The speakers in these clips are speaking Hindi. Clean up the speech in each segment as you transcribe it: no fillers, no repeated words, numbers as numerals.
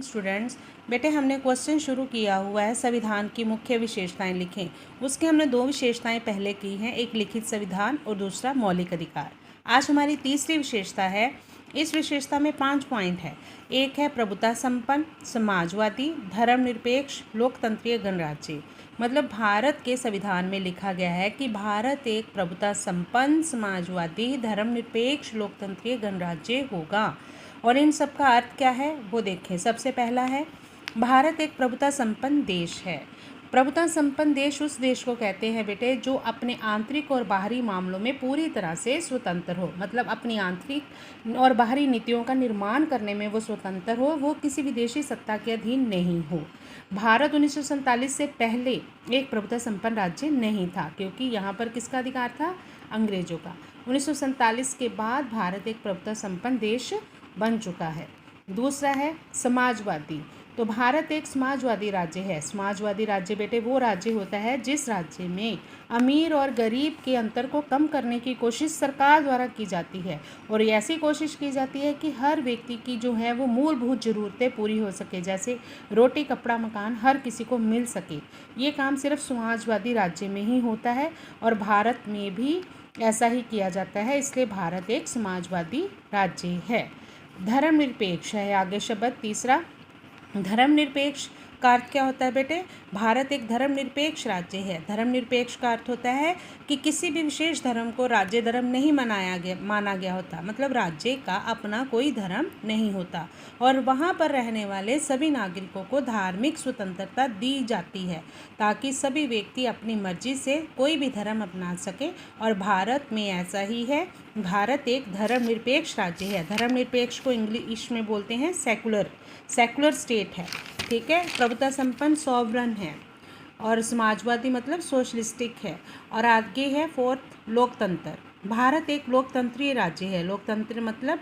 स्टूडेंट्स, बेटे हमने क्वेश्चन शुरू किया हुआ है संविधान की मुख्य विशेषताएं लिखें। उसके हमने दो विशेषताएं पहले की हैं, एक लिखित संविधान और दूसरा मौलिक अधिकार। आज हमारी तीसरी विशेषता है। इस विशेषता में 5 पॉइंट है। एक है प्रभुता संपन्न, समाजवादी, धर्मनिरपेक्ष, लोकतंत्रीय गणराज्य। मतलब भारत के संविधान में लिखा गया है कि भारत एक प्रभुता संपन्न, समाजवादी, धर्मनिरपेक्ष, लोकतंत्रीय गणराज्य होगा। और इन सब का अर्थ क्या है वो देखें। सबसे पहला है, भारत एक प्रभुता संपन्न देश है। प्रभुता संपन्न देश उस देश को कहते हैं बेटे जो अपने आंतरिक और बाहरी मामलों में पूरी तरह से स्वतंत्र हो। मतलब अपनी आंतरिक और बाहरी नीतियों का निर्माण करने में वो स्वतंत्र हो, वो किसी विदेशी सत्ता के अधीन नहीं हो। भारत 1947 से पहले एक प्रभुता संपन्न राज्य नहीं था, क्योंकि यहाँ पर किसका अधिकार था? अंग्रेजों का। 1947 के बाद भारत एक प्रभुता संपन्न देश बन चुका है। दूसरा है समाजवादी। तो भारत एक समाजवादी राज्य है। समाजवादी राज्य बेटे वो राज्य होता है जिस राज्य में अमीर और गरीब के अंतर को कम करने की कोशिश सरकार द्वारा की जाती है, और ऐसी कोशिश की जाती है कि हर व्यक्ति की जो है वो मूलभूत ज़रूरतें पूरी हो सके, जैसे रोटी, कपड़ा, मकान हर किसी को मिल सके। ये काम सिर्फ समाजवादी राज्य में ही होता है और भारत में भी ऐसा ही किया जाता है, इसलिए भारत एक समाजवादी राज्य है। धर्मनिरपेक्ष है आगे शब्द तीसरा। धर्मनिरपेक्ष का अर्थ क्या होता है बेटे? भारत एक धर्मनिरपेक्ष राज्य है। धर्मनिरपेक्ष का अर्थ होता है कि किसी भी विशेष धर्म को राज्य धर्म नहीं माना गया होता। मतलब राज्य का अपना कोई धर्म नहीं होता, और वहाँ पर रहने वाले सभी नागरिकों को धार्मिक स्वतंत्रता दी जाती है ताकि सभी व्यक्ति अपनी मर्जी से कोई भी धर्म अपना सके, और भारत में ऐसा ही है। भारत एक धर्मनिरपेक्ष राज्य है। धर्मनिरपेक्ष को इंग्लिश में बोलते हैं सेकुलर स्टेट है। ठीक है। प्रभुता संपन्न सॉवरन है, और समाजवादी मतलब सोशलिस्टिक है। और आगे है फोर्थ लोकतंत्र। भारत एक लोकतंत्रीय राज्य है। लोकतंत्र मतलब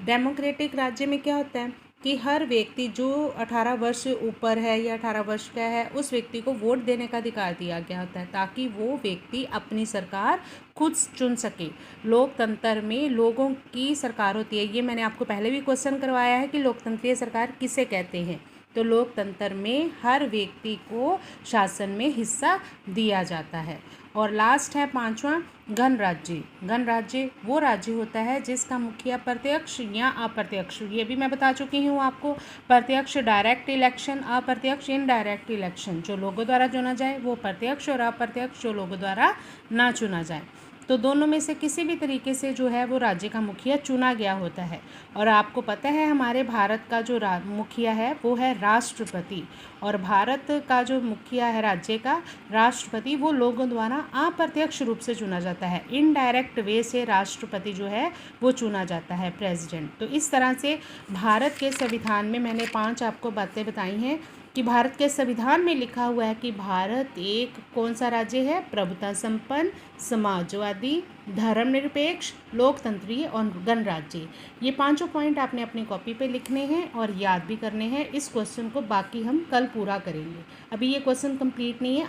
डेमोक्रेटिक राज्य में क्या होता है कि हर व्यक्ति जो 18 वर्ष से ऊपर है या 18 वर्ष का है उस व्यक्ति को वोट देने का अधिकार दिया गया होता है ताकि वो व्यक्ति अपनी सरकार खुद चुन सके। लोकतंत्र में लोगों की सरकार होती है। ये मैंने आपको पहले भी क्वेश्चन करवाया है कि लोकतंत्रीय सरकार किसे कहते हैं। तो लोकतंत्र में हर व्यक्ति को शासन में हिस्सा दिया जाता है। और लास्ट है पांचवा, गणराज्य। गणराज्य वो राज्य होता है जिसका मुखिया प्रत्यक्ष या अप्रत्यक्ष, ये भी मैं बता चुकी हूँ आपको। प्रत्यक्ष डायरेक्ट इलेक्शन, अप्रत्यक्ष इनडायरेक्ट इलेक्शन। जो लोगों द्वारा चुना जाए वो प्रत्यक्ष, और अप्रत्यक्ष जो लोगों द्वारा ना चुना जाए। तो दोनों में से किसी भी तरीके से जो है वो राज्य का मुखिया चुना गया होता है। और आपको पता है हमारे भारत का जो मुखिया है वो है राष्ट्रपति, और भारत का जो मुखिया है राज्य का राष्ट्रपति वो लोगों द्वारा अप्रत्यक्ष रूप से चुना जाता है। इनडायरेक्ट वे से राष्ट्रपति जो है वो चुना जाता है, प्रेसिडेंट। तो इस तरह से भारत के संविधान में मैंने 5 आपको बातें बताई हैं कि भारत के संविधान में लिखा हुआ है कि भारत एक कौन सा राज्य है? प्रभुता संपन्न, समाजवादी, धर्मनिरपेक्ष, लोकतंत्रीय और गणराज्य। ये 5 पॉइंट आपने अपनी कॉपी पे लिखने हैं और याद भी करने हैं। इस क्वेश्चन को बाकी हम कल पूरा करेंगे। अभी ये क्वेश्चन कंप्लीट नहीं है,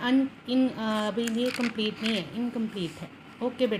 अभी ये कंप्लीट नहीं है, इनकम्प्लीट है। ओके बेटा।